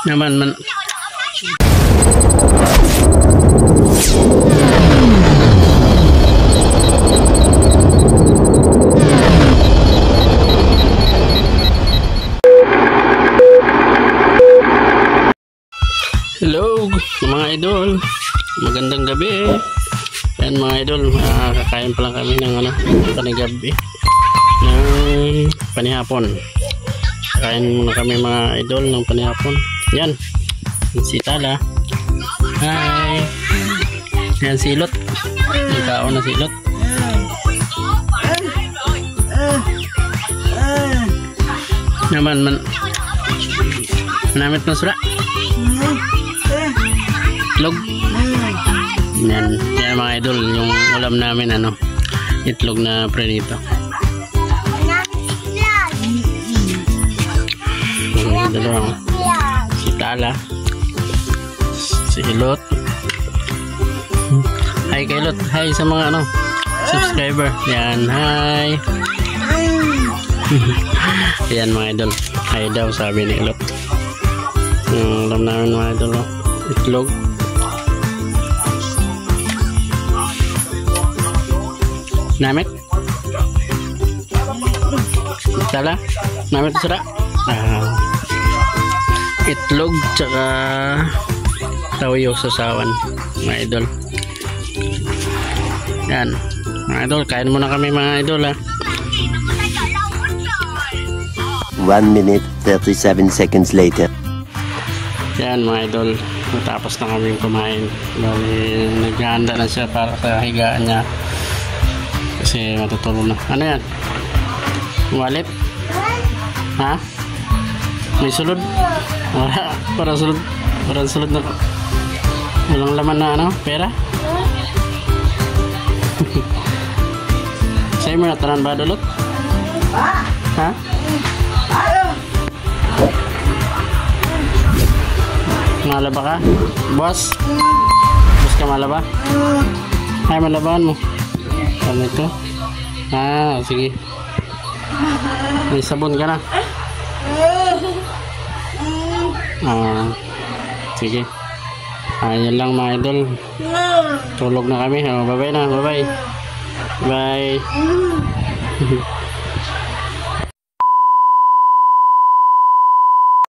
Naman man. Hello mga idol, magandang gabi. Yan mga idol, kakain pa lang kami ng panigabi ng panihapon. Kakain muna kami mga idol ng panihapon. Yan, si Tala. Hi. Yan silot, ikaw na silot. Naman man, namit na sura. Itlog. Yan mga idol, yung ulam namin itlog na prenito. Dalawang si Tala, si Hilot. Hi kay Hilot, hi sa mga subscriber. Yan, hi. Yan mga idol, hi daw sabi ni Hilot. Yung ulam namin mga idol, itlog. Namit Tala, namit sura. Itlog tsaka tawayo sa sawan mga idol. Yan mga idol, kain muna kami mga idol 1 minute 37 seconds later. Yan mga idol, matapos na kami kumain. Bali, naghahanda na siya para sa higaan niya kasi matutulog na. Ano yan? Wallet? Ha? May sulod? Wala, parang sulod na walang laman na pera. Sa'yo mo na tanan ba dulot? Ha? Malaba ka? Boss? Boss ka malaba? Ay, malabahan mo. Ano ito? Sige. May sabon ka na? Sige. Yan lang mga idol. Tulog na kami. Bye-bye na. Bye-bye. Bye.